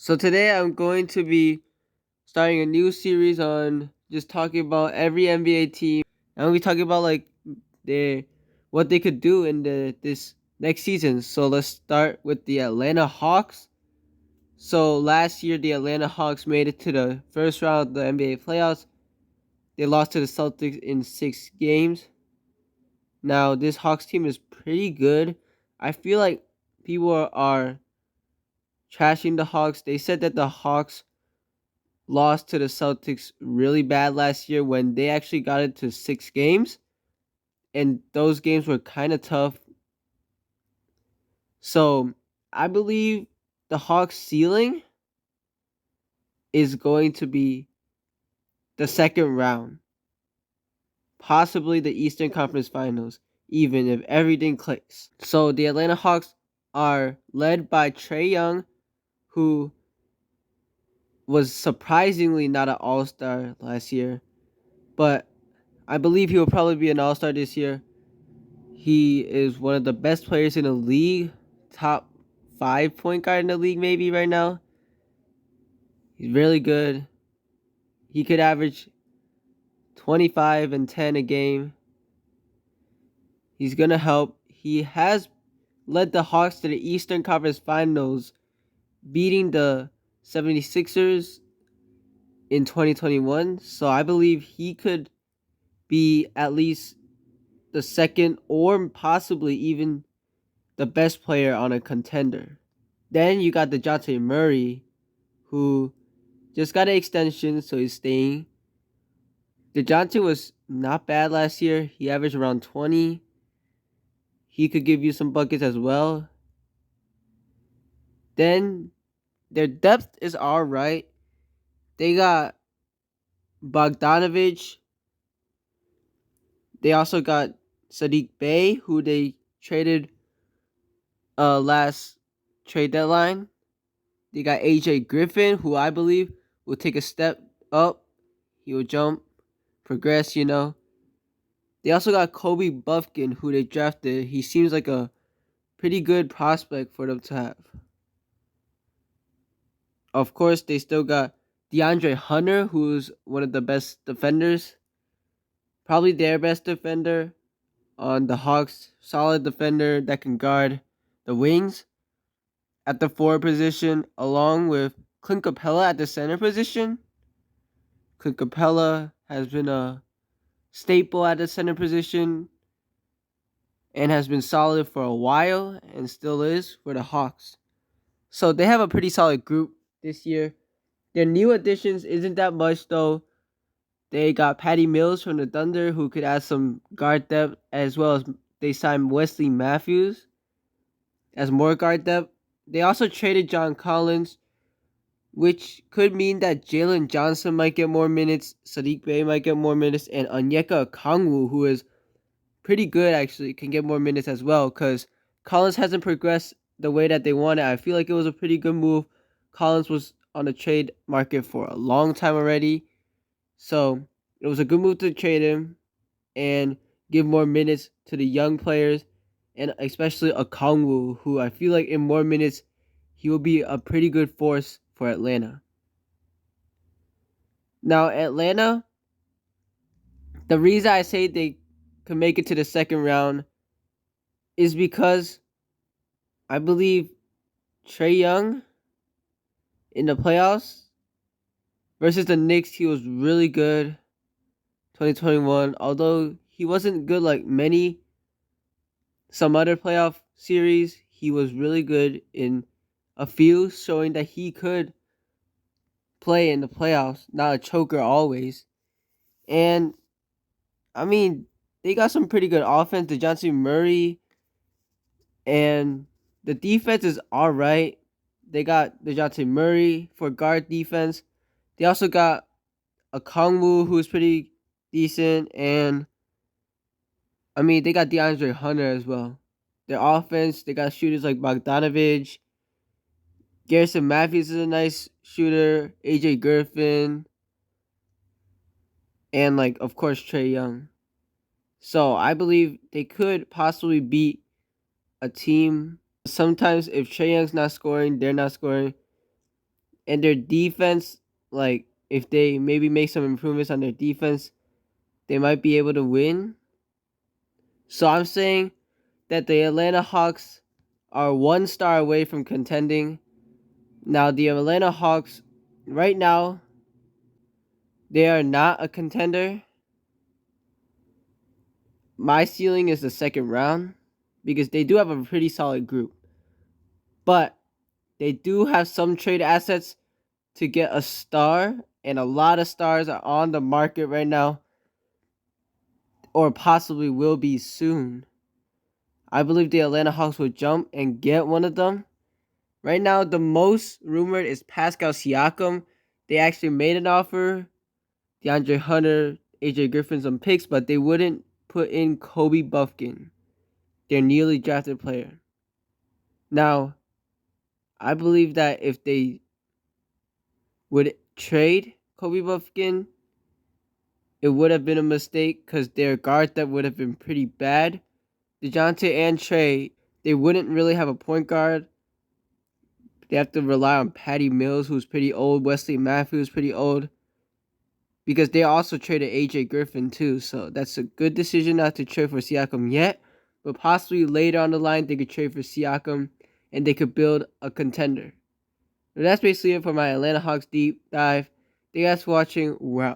So today I'm going to be starting a new series on just talking about every NBA team, and we talking about like their what they could do in this next season. So let's start with the Atlanta Hawks. So last year the Atlanta Hawks made it to the first round of the NBA playoffs. They lost to the Celtics in 6 games. Now this Hawks team is pretty good. I feel like people are trashing the Hawks. They said that the Hawks lost to the Celtics really bad last year when they actually got it to 6 games, and those games were kind of tough. So I believe the Hawks' ceiling is going to be the second round, possibly the Eastern Conference Finals, even if everything clicks. So the Atlanta Hawks are led by Trae Young, who was surprisingly not an all-star last year, but I believe he will probably be an all-star this year. He is one of the best players in the league, top 5 point guard in the league maybe right now. He's really good. He could average 25 and 10 a game. He's going to help. He has led the Hawks to the Eastern Conference Finals, beating the 76ers in 2021. So I believe he could be at least the second or possibly even the best player on a contender. Then you got DeJounte Murray, who just got an extension, so he's staying. DeJounte was not bad last year. He averaged around 20. He could give you some buckets as well. Then their depth is all right. They got Bogdanovich. They also got Sadiq Bey, who they traded last trade deadline. They got AJ Griffin, who I believe will take a step up. He will jump, progress. They also got Kobe Buffkin, who they drafted. He seems like a pretty good prospect for them to have. Of course, they still got DeAndre Hunter, who's one of the best defenders. Probably their best defender on the Hawks. Solid defender that can guard the wings at the forward position, along with Clint Capella at the center position. Clint Capella has been a staple at the center position and has been solid for a while and still is for the Hawks. So they have a pretty solid group this year. Their new additions isn't that much though. They got Patty Mills from the Thunder, who could add some guard depth, as well as they signed Wesley Matthews as more guard depth. They also traded John Collins, which could mean that Jalen Johnson might get more minutes, Sadiq Bey might get more minutes, and Onyeka Okongwu, who is pretty good actually, can get more minutes as well, because Collins hasn't progressed the way that they wanted. I feel like it was a pretty good move. Collins was on the trade market for a long time already, so it was a good move to trade him and give more minutes to the young players, and especially Okongwu, who I feel like in more minutes he will be a pretty good force for Atlanta. Now Atlanta, the reason I say they could make it to the second round is because I believe Trae Young in the playoffs versus the Knicks, he was really good 2021. Although he wasn't good like some other playoff series, he was really good in a few, showing that he could play in the playoffs, not a choker always. And I mean, they got some pretty good offense. DeJounte Murray, and the defense is all right. They got DeJounte Murray for guard defense. They also got a Kongwu who's pretty decent, and I mean they got DeAndre Hunter as well. Their offense, they got shooters like Bogdanovich. Garrison Matthews is a nice shooter. AJ Griffin, and like of course Trae Young. So I believe they could possibly beat a team. Sometimes if Trae Young's not scoring, they're not scoring. And their defense, like if they maybe make some improvements on their defense, they might be able to win. So I'm saying that the Atlanta Hawks are 1 star away from contending. Now the Atlanta Hawks, right now, they are not a contender. My ceiling is the second round because they do have a pretty solid group. But they do have some trade assets to get a star, and a lot of stars are on the market right now, or possibly will be soon. I believe the Atlanta Hawks will jump and get one of them. Right now, the most rumored is Pascal Siakam. They actually made an offer. DeAndre Hunter, AJ Griffin, some picks, but they wouldn't put in Kobe Buffkin, their newly drafted player. Now, I believe that if they would trade Kobe Buffkin, it would have been a mistake because their guard depth would have been pretty bad. DeJounte and Trey, they wouldn't really have a point guard. They have to rely on Patty Mills, who's pretty old. Wesley Matthews, pretty old. Because they also traded AJ Griffin too. So that's a good decision not to trade for Siakam yet. But possibly later on the line, they could trade for Siakam and they could build a contender. But that's basically it for my Atlanta Hawks deep dive. Thank you guys for watching. We're out.